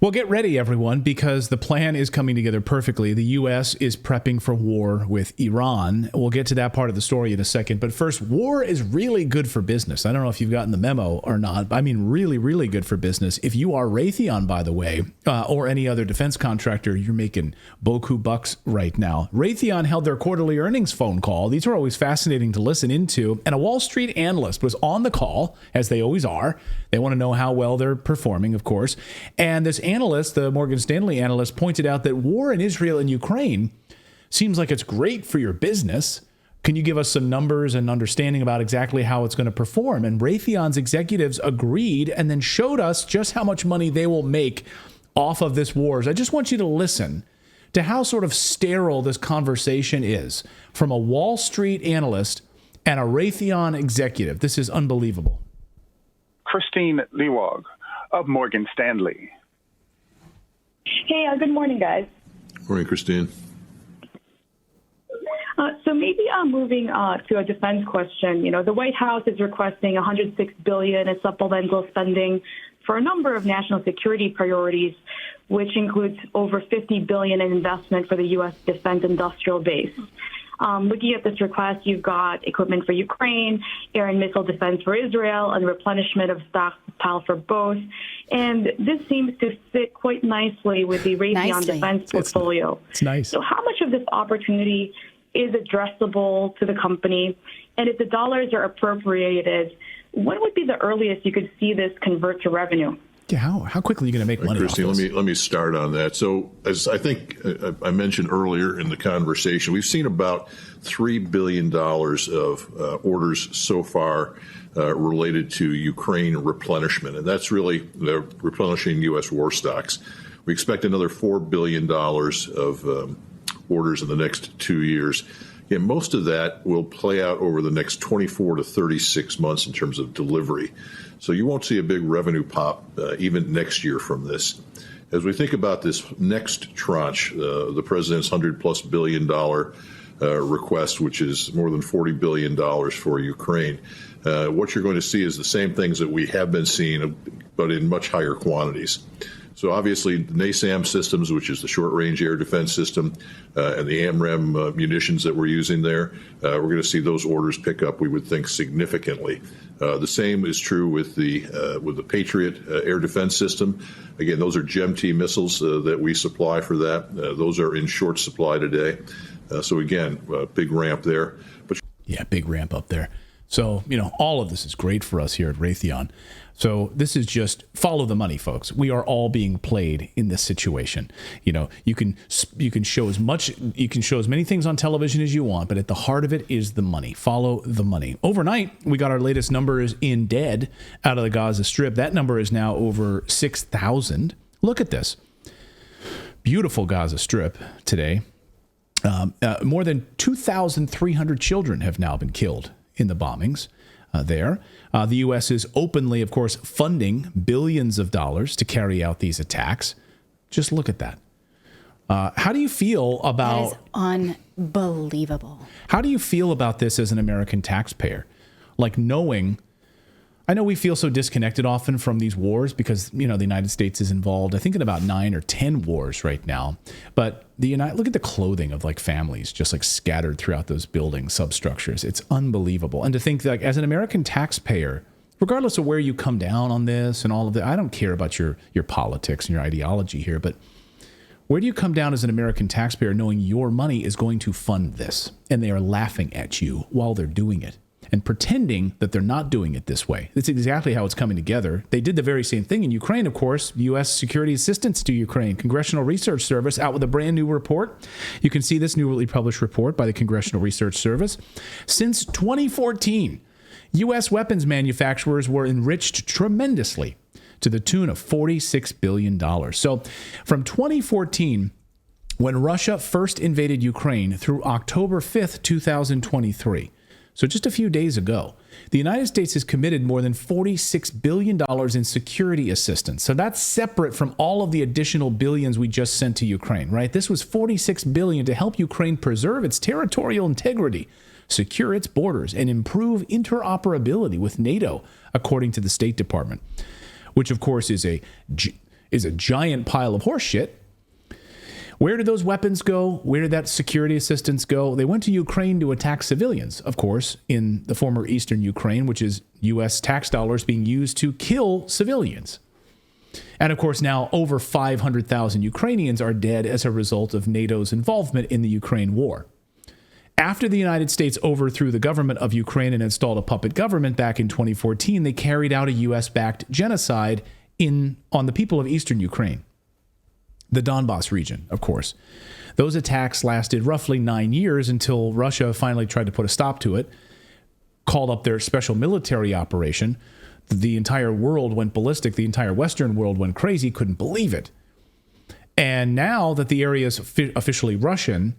Well, get ready, everyone, because the plan is coming together perfectly. The U.S. is prepping for war with Iran. We'll get to that part of the story in a second. But first, war is really good for business. I don't know if you've gotten the memo or not, but I mean really, really good for business. If you are Raytheon, by the way, or any other defense contractor, you're making boku bucks right now. Raytheon held their quarterly earnings phone call. These are always fascinating to listen into. And a Wall Street analyst was on the call, as they always are. They want to know how well they're performing, of course. And this analyst, the Morgan Stanley analyst, pointed out that war in Israel and Ukraine seems like it's great for your business. Can you give us some numbers and understanding about exactly how it's going to perform? And Raytheon's executives agreed and then showed us just how much money they will make off of this war. I just want you to listen to how sort of sterile this conversation is from a Wall Street analyst and a Raytheon executive. This is unbelievable. Christine Lewog of Morgan Stanley. Hey, good morning, guys. Morning, Christine. So maybe moving to a defense question. You know, the White House is requesting $106 billion in supplemental spending for a number of national security priorities, which includes over $50 billion in investment for the U.S. defense industrial base. Looking at this request, you've got equipment for Ukraine, air and missile defense for Israel, and replenishment of stockpile for both. And this seems to fit quite nicely with the Raytheon defense portfolio. It's nice. So how much of this opportunity is addressable to the company? And if the dollars are appropriated, when would be the earliest you could see this convert to revenue? Yeah, how quickly are you going to make money Christine, off this? let me start on that. So, as I think I mentioned earlier in the conversation, we've seen about $3 billion of orders so far related to Ukraine replenishment, and that's really replenishing U.S. war stocks. We expect another $4 billion of orders in the next 2 years. Yeah, most of that will play out over the next 24 to 36 months in terms of delivery. So you won't see a big revenue pop even next year from this. As we think about this next tranche, the president's $100+ billion request, which is more than $40 billion for Ukraine, what you're going to see is the same things that we have been seeing, but in much higher quantities. So obviously, the NASAM systems, which is the short-range air defense system, and the AMRAAM munitions that we're using there, we're going to see those orders pick up, we would think, significantly. The same is true with the Patriot air defense system. Again, those are GEM-T missiles that we supply for that. Those are in short supply today. So again, big ramp there. Yeah, big ramp up there. So, all of this is great for us here at Raytheon. So this is just follow the money, folks. We are all being played in this situation. You can show as many things on television as you want, but at the heart of it is the money. Follow the money. Overnight, we got our latest numbers in dead out of the Gaza Strip. That number is now over 6,000. Look at this. Beautiful Gaza Strip today. More than 2,300 children have now been killed in the bombings there. The U.S. is openly, of course, funding billions of dollars to carry out these attacks. Just look at that. How do you feel about... That is unbelievable. How do you feel about this as an American taxpayer? Like knowing... I know we feel so disconnected often from these wars because, the United States is involved, I think, in about 9 or 10 wars right now. But look at the clothing of families just scattered throughout those building substructures. It's unbelievable. And to think that as an American taxpayer, regardless of where you come down on this and all of that, I don't care about your politics and your ideology here, but where do you come down as an American taxpayer knowing your money is going to fund this and they are laughing at you while they're doing it? And pretending that they're not doing it this way. That's exactly how it's coming together. They did the very same thing in Ukraine, of course. U.S. security assistance to Ukraine. Congressional Research Service out with a brand new report. You can see this newly published report by the Congressional Research Service. Since 2014, U.S. weapons manufacturers were enriched tremendously to the tune of $46 billion. So from 2014, when Russia first invaded Ukraine, through October 5th, 2023, so just a few days ago, the United States has committed more than $46 billion in security assistance. So that's separate from all of the additional billions we just sent to Ukraine, right? This was $46 billion to help Ukraine preserve its territorial integrity, secure its borders, and improve interoperability with NATO, according to the State Department, which, of course, is a is a giant pile of horse shit. Where did those weapons go? Where did that security assistance go? They went to Ukraine to attack civilians, of course, in the former eastern Ukraine, which is U.S. tax dollars being used to kill civilians. And of course, now over 500,000 Ukrainians are dead as a result of NATO's involvement in the Ukraine war. After the United States overthrew the government of Ukraine and installed a puppet government back in 2014, they carried out a U.S.-backed genocide on the people of eastern Ukraine. The Donbass region, of course. Those attacks lasted roughly 9 years until Russia finally tried to put a stop to it, called up their special military operation. The entire world went ballistic. The entire Western world went crazy, couldn't believe it. And now that the area is officially Russian,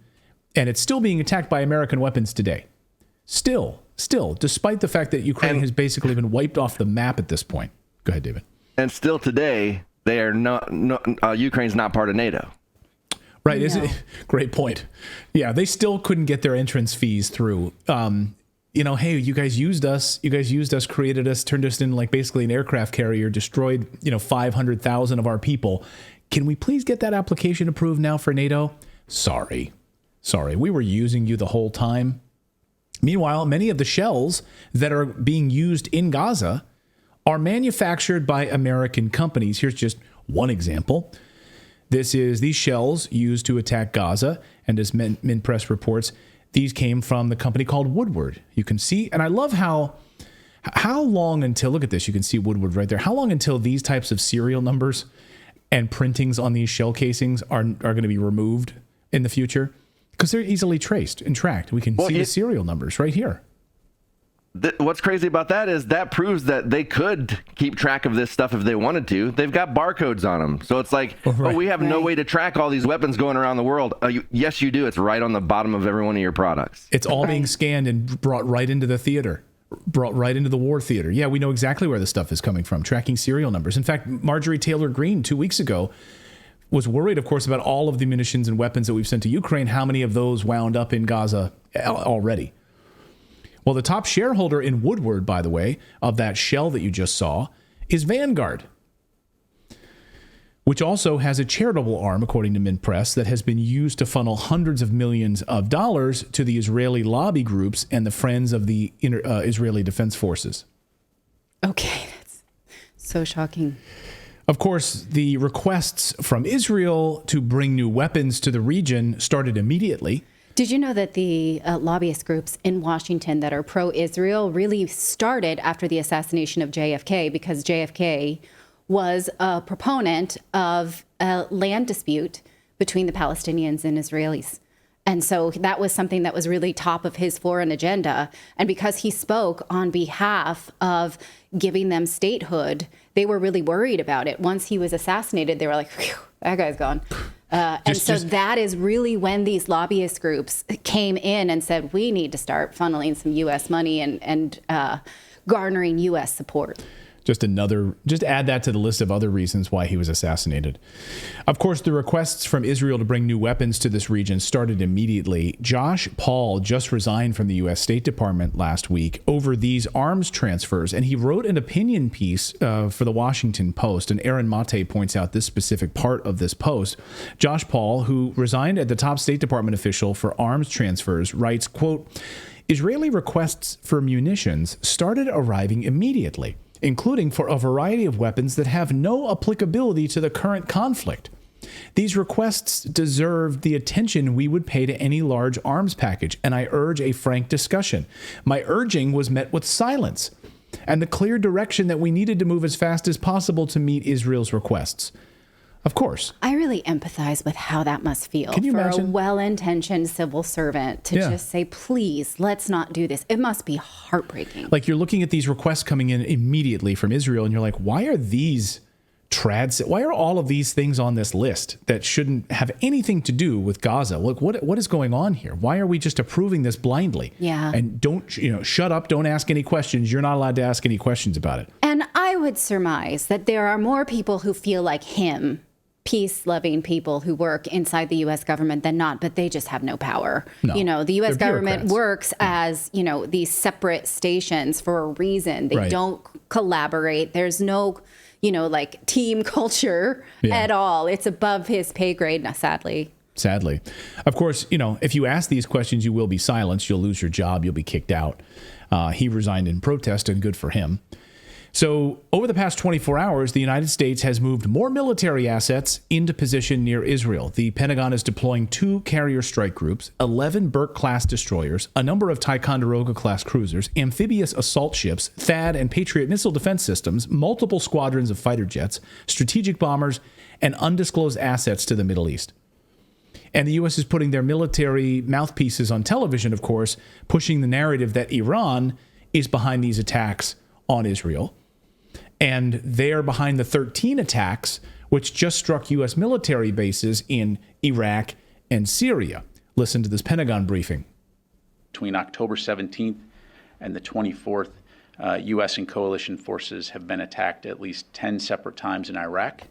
and it's still being attacked by American weapons today. Still, despite the fact that Ukraine has basically been wiped off the map at this point. Go ahead, David. And still today, they are Ukraine's not part of NATO. Right. Isn't it? Great point. Yeah, they still couldn't get their entrance fees through. Hey, you guys used us, created us, turned us into like basically an aircraft carrier, destroyed, 500,000 of our people. Can we please get that application approved now for NATO? Sorry. We were using you the whole time. Meanwhile, many of the shells that are being used in Gaza are manufactured by American companies. Here's just one example. These shells used to attack Gaza, and as Minpress reports, these came from the company called Woodward. You can see, and I love how long until, look at this, you can see Woodward right there. How long until these types of serial numbers and printings on these shell casings are going to be removed in the future? Because they're easily traced and tracked. We can see the serial numbers right here. What's crazy about that is that proves that they could keep track of this stuff if they wanted to. They've got barcodes on them. So it's like, we have no way to track all these weapons going around the world. Yes, you do. It's right on the bottom of every one of your products. It's all being scanned and brought right into the theater, brought right into the war theater. Yeah, we know exactly where the stuff is coming from, tracking serial numbers. In fact, Marjorie Taylor Greene 2 weeks ago was worried, of course, about all of the munitions and weapons that we've sent to Ukraine. How many of those wound up in Gaza already? Well, the top shareholder in Woodward, by the way, of that shell that you just saw, is Vanguard, which also has a charitable arm, according to Minpress, that has been used to funnel hundreds of millions of dollars to the Israeli lobby groups and the Friends of the Israeli Defense Forces. Okay, that's so shocking. Of course, the requests from Israel to bring new weapons to the region started immediately. Did you know that the lobbyist groups in Washington that are pro-Israel really started after the assassination of JFK, because JFK was a proponent of a land dispute between the Palestinians and Israelis. And so that was something that was really top of his foreign agenda. And because he spoke on behalf of giving them statehood, they were really worried about it. Once he was assassinated, they were like, phew, that guy's gone. That is really when these lobbyist groups came in and said, we need to start funneling some U.S. money and garnering U.S. support. Just add that to the list of other reasons why he was assassinated. Of course, the requests from Israel to bring new weapons to this region started immediately. Josh Paul just resigned from the U.S. State Department last week over these arms transfers, and he wrote an opinion piece for the Washington Post, and Aaron Mate points out this specific part of this post. Josh Paul, who resigned as the top State Department official for arms transfers, writes, quote, Israeli requests for munitions started arriving immediately, including for a variety of weapons that have no applicability to the current conflict. These requests deserve the attention we would pay to any large arms package, and I urge a frank discussion. My urging was met with silence and the clear direction that we needed to move as fast as possible to meet Israel's requests. Of course. I really empathize with how that must feel. Can you imagine? A well-intentioned civil servant to just say, please, let's not do this. It must be heartbreaking. Like, you're looking at these requests coming in immediately from Israel, and you're like, why are these why are all of these things on this list that shouldn't have anything to do with Gaza? Look, what is going on here? Why are we just approving this blindly? Yeah. And shut up, don't ask any questions. You're not allowed to ask any questions about it. And I would surmise that there are more people who feel like him, peace-loving people who work inside the U.S. government than not, but they just have no power. No, the U.S. government works as, these separate stations for a reason. They don't collaborate. There's no like team culture at all. It's above his pay grade, sadly. Sadly. Of course, if you ask these questions, you will be silenced. You'll lose your job. You'll be kicked out. He resigned in protest, and good for him. So over the past 24 hours, the United States has moved more military assets into position near Israel. The Pentagon is deploying 2 carrier strike groups, 11 Burke-class destroyers, a number of Ticonderoga-class cruisers, amphibious assault ships, THAAD and Patriot missile defense systems, multiple squadrons of fighter jets, strategic bombers, and undisclosed assets to the Middle East. And the U.S. is putting their military mouthpieces on television, of course, pushing the narrative that Iran is behind these attacks on Israel. And they are behind the 13 attacks which just struck U.S. military bases in Iraq and Syria. Listen to this Pentagon briefing. Between October 17th and the 24th, U.S. and coalition forces have been attacked at least 10 separate times in Iraq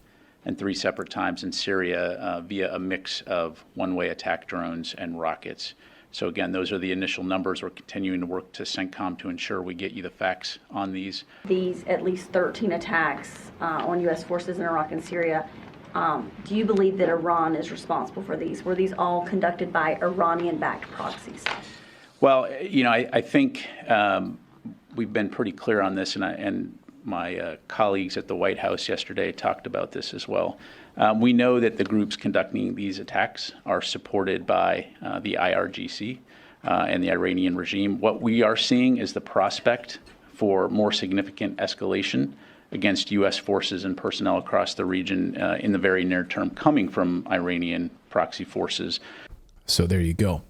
and 3 separate times in Syria via a mix of one-way attack drones and rockets. So again, those are the initial numbers. We're continuing to work to CENTCOM to ensure we get you the facts on these. These at least 13 attacks on U.S. forces in Iraq and Syria, do you believe that Iran is responsible for these? Were these all conducted by Iranian-backed proxies? Well, I think we've been pretty clear on this, and my colleagues at the White House yesterday talked about this as well. We know that the groups conducting these attacks are supported by the IRGC and the Iranian regime. What we are seeing is the prospect for more significant escalation against U.S. forces and personnel across the region in the very near term, coming from Iranian proxy forces. So there you go.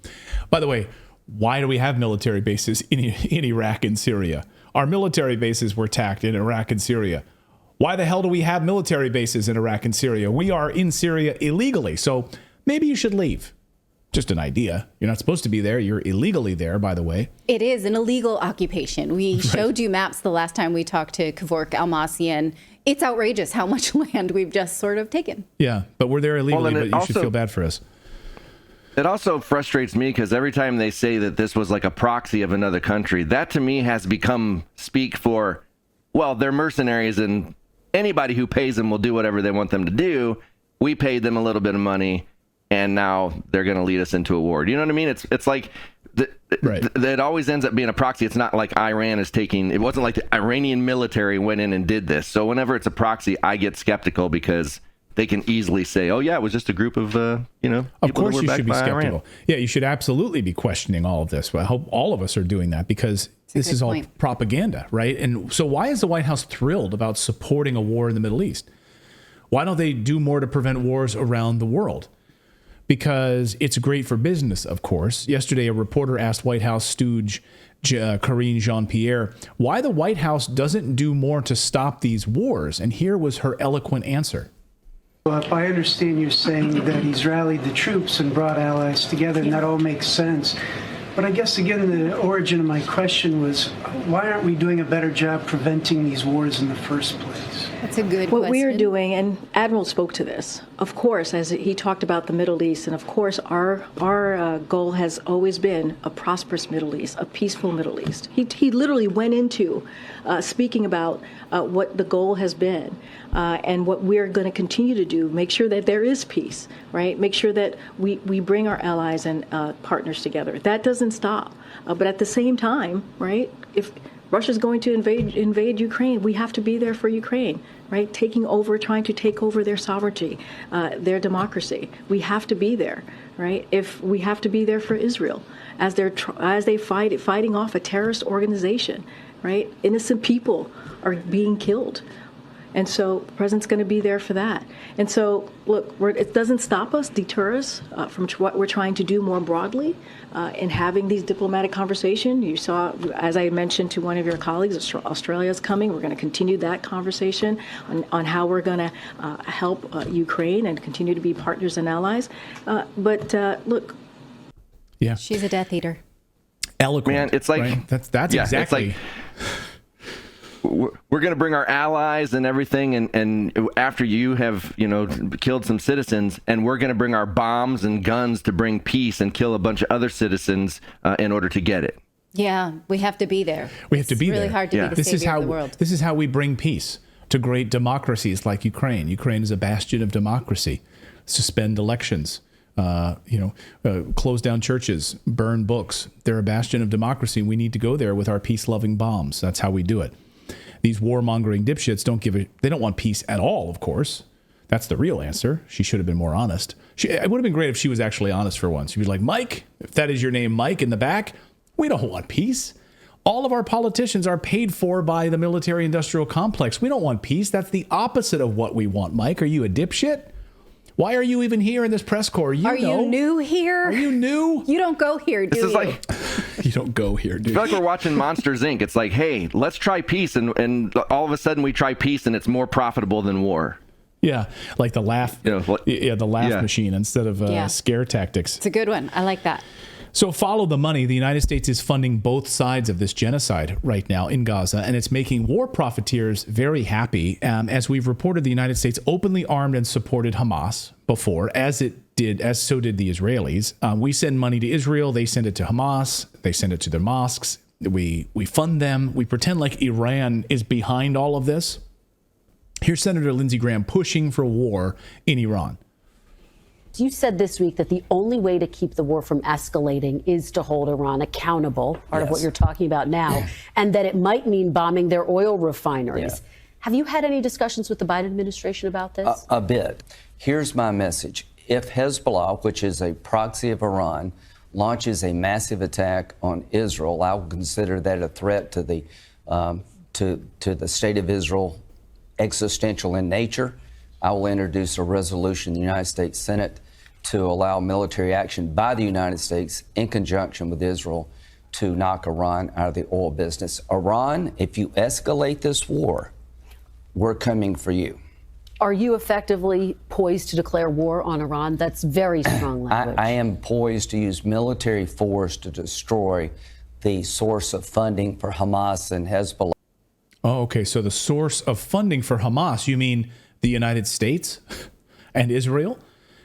By the way, why do we have military bases in Iraq and Syria? Our military bases were attacked in Iraq and Syria. Why the hell do we have military bases in Iraq and Syria? We are in Syria illegally, so maybe you should leave. Just an idea. You're not supposed to be there. You're illegally there, by the way. It is an illegal occupation. We showed you maps the last time we talked to Kevork Almasian. It's outrageous how much land we've just sort of taken. Yeah, but we're there illegally, but you should feel bad for us. It also frustrates me because every time they say that this was like a proxy of another country, that to me has become speak for, well, they're mercenaries and anybody who pays them will do whatever they want them to do. We paid them a little bit of money and now they're going to lead us into a war. Do you know what I mean? It's like it always ends up being a proxy. It's not like Iran is taking, it wasn't like the Iranian military went in and did this. So whenever it's a proxy, I get skeptical because they can easily say, oh, yeah, it was just a group of, Of course you should be skeptical. Iran. Yeah, you should absolutely be questioning all of this. Well, I hope all of us are doing that because this is all propaganda, right? And so why is the White House thrilled about supporting a war in the Middle East? Why don't they do more to prevent wars around the world? Because it's great for business, of course. Yesterday, a reporter asked White House stooge Karine Jean-Pierre why the White House doesn't do more to stop these wars. And here was her eloquent answer. Well, if I understand you're saying that he's rallied the troops and brought allies together, and that all makes sense. But I guess, again, the origin of my question was, why aren't we doing a better job preventing these wars in the first place? That's a good question. What we're doing, and Admiral spoke to this, of course, as he talked about the Middle East, and of course our goal has always been a prosperous Middle East, a peaceful Middle East. He literally went into speaking about what the goal has been and what we're going to continue to do, make sure that there is peace, right? Make sure that we bring our allies and partners together. That doesn't stop. But at the same time, right, if Russia's going to invade Ukraine, we have to be there for Ukraine, right? Trying to take over their sovereignty, their democracy. We have to be there, right? If we have to be there for Israel as they fighting off a terrorist organization, right? Innocent people are being killed. And so the president's going to be there for that. And so, look, it doesn't stop us, deter us from what we're trying to do more broadly in having these diplomatic conversations. You saw, as I mentioned to one of your colleagues, Australia's coming. We're going to continue that conversation on how we're going to help Ukraine and continue to be partners and allies. But look. Yeah. She's a Death Eater. Eloquent. Man, it's like, right? That's exactly. It's like, we're going to bring our allies and everything, and after you have, killed some citizens, and we're going to bring our bombs and guns to bring peace and kill a bunch of other citizens in order to get it. Yeah, we have to be there. We have to be there. It's really hard to be the savior of the world. This is how we bring peace, to great democracies like Ukraine. Ukraine is a bastion of democracy. Suspend elections, close down churches, burn books. They're a bastion of democracy. We need to go there with our peace-loving bombs. That's how we do it. These warmongering dipshits they don't want peace at all, of course. That's the real answer. She should have been more honest. It would have been great if she was actually honest for once. She'd be like, Mike, if that is your name, Mike, in the back, we don't want peace. All of our politicians are paid for by the military-industrial complex. We don't want peace. That's the opposite of what we want, Mike. Are you a dipshit? Why are you even here in this press corps? You new here? Are you new? You don't go here, do you? You don't go here, dude. I feel like we're watching Monsters, Inc. It's like, hey, let's try peace. And all of a sudden we try peace and it's more profitable than war. Yeah, like the laugh, the laugh machine instead of scare tactics. It's a good one. I like that. So follow the money. The United States is funding both sides of this genocide right now in Gaza, and it's making war profiteers very happy. As we've reported, the United States openly armed and supported Hamas before, so did the Israelis. We send money to Israel. They send it to Hamas. They send it to their mosques. We fund them. We pretend like Iran is behind all of this. Here's Senator Lindsey Graham pushing for war in Iran. You said this week that the only way to keep the war from escalating is to hold Iran accountable, part of what you're talking about now, and that it might mean bombing their oil refineries. Yeah. Have you had any discussions with the Biden administration about this? A bit. Here's my message. If Hezbollah, which is a proxy of Iran, launches a massive attack on Israel, I will consider that a threat to the state of Israel, existential in nature. I will introduce a resolution in the United States Senate to allow military action by the United States in conjunction with Israel to knock Iran out of the oil business. Iran, if you escalate this war, we're coming for you. Are you effectively poised to declare war on Iran? That's very strong language. I am poised to use military force to destroy the source of funding for Hamas and Hezbollah. Oh, okay. So the source of funding for Hamas, you mean the United States and Israel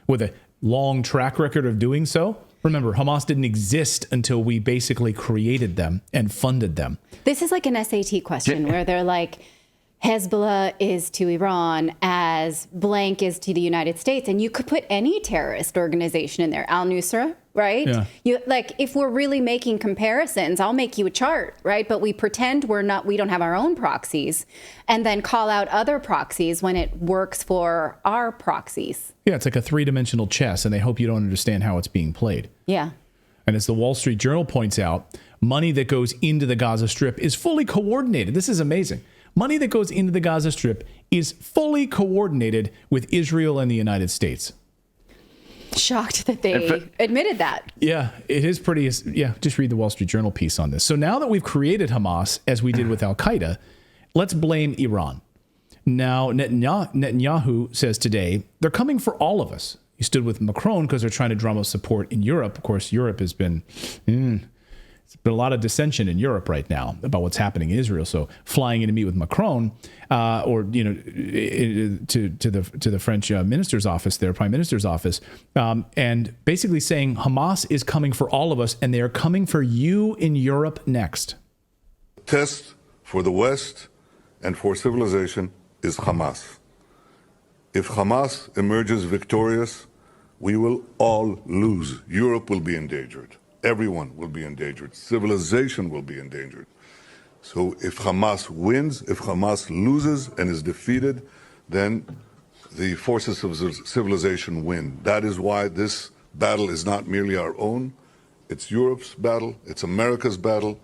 with a long track record of doing so? Remember, Hamas didn't exist until we basically created them and funded them. This is like an SAT question where they're like, Hezbollah is to Iran as blank is to the United States. And you could put any terrorist organization in there. Al-Nusra, right? Yeah. If we're really making comparisons, I'll make you a chart, right? But we pretend we don't have our own proxies and then call out other proxies when it works for our proxies. Yeah, it's like a three-dimensional chess, and they hope you don't understand how it's being played. Yeah. And as the Wall Street Journal points out, money that goes into the Gaza Strip is fully coordinated. This is amazing. Money that goes into the Gaza Strip is fully coordinated with Israel and the United States. Shocked that they admitted that. Yeah, it is pretty. Yeah, just read the Wall Street Journal piece on this. So now that we've created Hamas, as we did with Al-Qaeda, let's blame Iran. Now, Netanyahu says today, they're coming for all of us. He stood with Macron because they're trying to drum up support in Europe. Of course, Europe has been... There's been a lot of dissension in Europe right now about what's happening in Israel. So flying in to meet with Macron, to the French minister's office, their prime minister's office, and basically saying Hamas is coming for all of us, and they are coming for you in Europe next. Test for the West and for civilization is Hamas. If Hamas emerges victorious, we will all lose. Europe will be endangered. Everyone will be endangered. Civilization will be endangered. So if Hamas wins, if Hamas loses and is defeated, then the forces of civilization win. That is why this battle is not merely our own. It's Europe's battle. It's America's battle.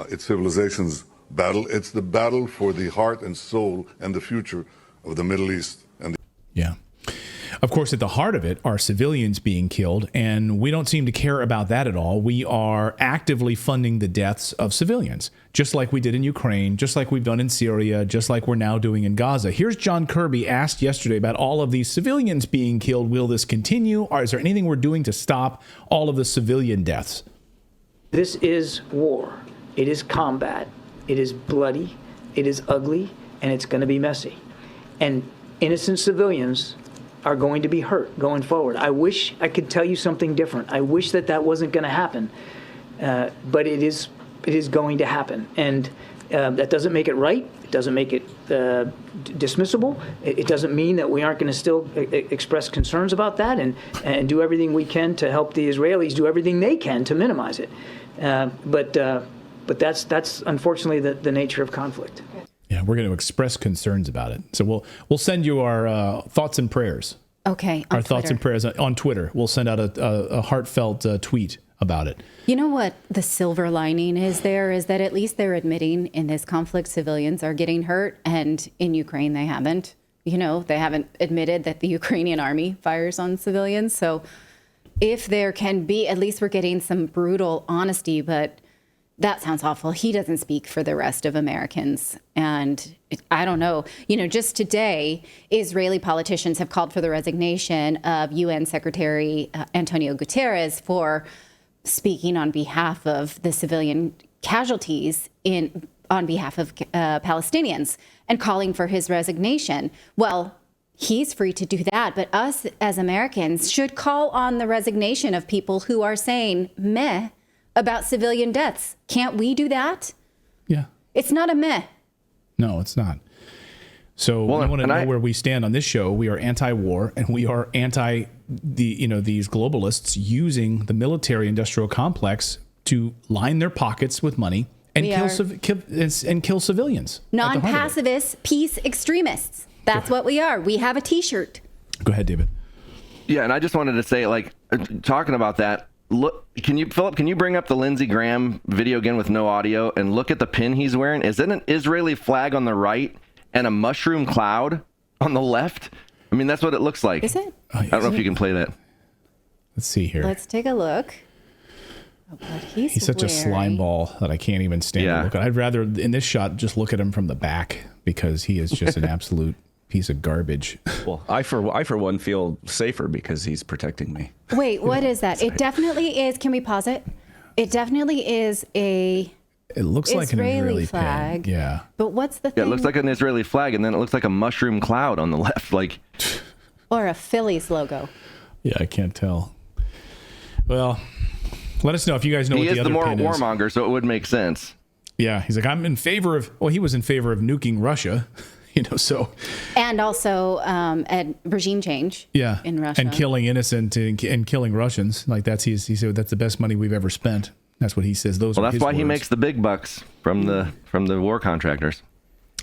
It's civilization's battle. It's the battle for the heart and soul and the future of the Middle East. Yeah. Of course, at the heart of it are civilians being killed, and we don't seem to care about that at all. We are actively funding the deaths of civilians, just like we did in Ukraine, just like we've done in Syria, just like we're now doing in Gaza. Here's John Kirby asked yesterday about all of these civilians being killed. Will this continue, or is there anything we're doing to stop all of the civilian deaths? This is war. It is combat. It is bloody. It is ugly, and it's going to be messy. And innocent civilians are going to be hurt going forward. I wish I could tell you something different. I wish that wasn't going to happen, but it is going to happen. And That doesn't make it right. It doesn't make it dismissible. It doesn't mean that we aren't going to still express concerns about that and do everything we can to help the Israelis do everything they can to minimize it. But that's unfortunately the nature of conflict. Yeah, we're going to express concerns about it. So we'll send you our thoughts and prayers. Okay. Our thoughts and prayers on Twitter. We'll send out a heartfelt tweet about it. You know what the silver lining is there is that at least they're admitting in this conflict civilians are getting hurt, and in Ukraine they haven't. You know, they haven't admitted that the Ukrainian army fires on civilians. So if there can be, at least we're getting some brutal honesty, but that sounds awful. He doesn't speak for the rest of Americans. And I don't know, just today, Israeli politicians have called for the resignation of UN Secretary Antonio Guterres for speaking on behalf of the civilian casualties on behalf of Palestinians and calling for his resignation. Well, he's free to do that. But us as Americans should call on the resignation of people who are saying meh about civilian deaths. Can't we do that? Yeah. It's not a meh. No, it's not. So I want to know where we stand on this show. We are anti-war, and we are anti these globalists using the military-industrial complex to line their pockets with money and kill civilians. Non-pacifists, peace extremists. That's what we are. We have a T-shirt. Go ahead, David. Yeah, and I just wanted to say, talking about that. Look, Philip, can you bring up the Lindsey Graham video again with no audio and look at the pin he's wearing? Is it an Israeli flag on the right and a mushroom cloud on the left? I mean, that's what it looks like. Is it? I don't know if you can play that. Let's see here. Let's take a look. He's such a slime ball that I can't even stand to look at. I'd rather, in this shot, just look at him from the back because he is just an absolute piece of garbage. Well, I for one feel safer because he's protecting me. Wait, what is that? It definitely is. Can we pause it? It definitely is a. It looks like an Israeli flag. Pin. Yeah. But what's the thing? Yeah, it looks like an Israeli flag, and then it looks like a mushroom cloud on the left, or a Phillies logo. Yeah, I can't tell. Well, let us know if you guys know what the other pin is. He is the more warmonger, so it would make sense. Yeah, he's like, I'm in favor of. Well, he was in favor of nuking Russia. So. And also a regime change in Russia. And killing innocent and killing Russians. Like he said, that's the best money we've ever spent. That's what he says. That's why he makes the big bucks from the war contractors.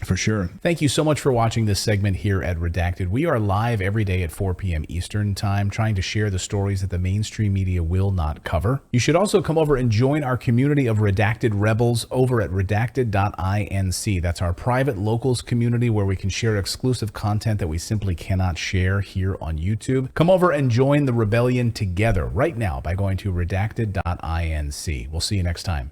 For sure. Thank you so much for watching this segment here at Redacted. We are live every day at 4 p.m. Eastern time, trying to share the stories that the mainstream media will not cover. You should also come over and join our community of Redacted Rebels over at redacted.inc. That's our private locals community where we can share exclusive content that we simply cannot share here on YouTube. Come over and join the rebellion together right now by going to redacted.inc. We'll see you next time.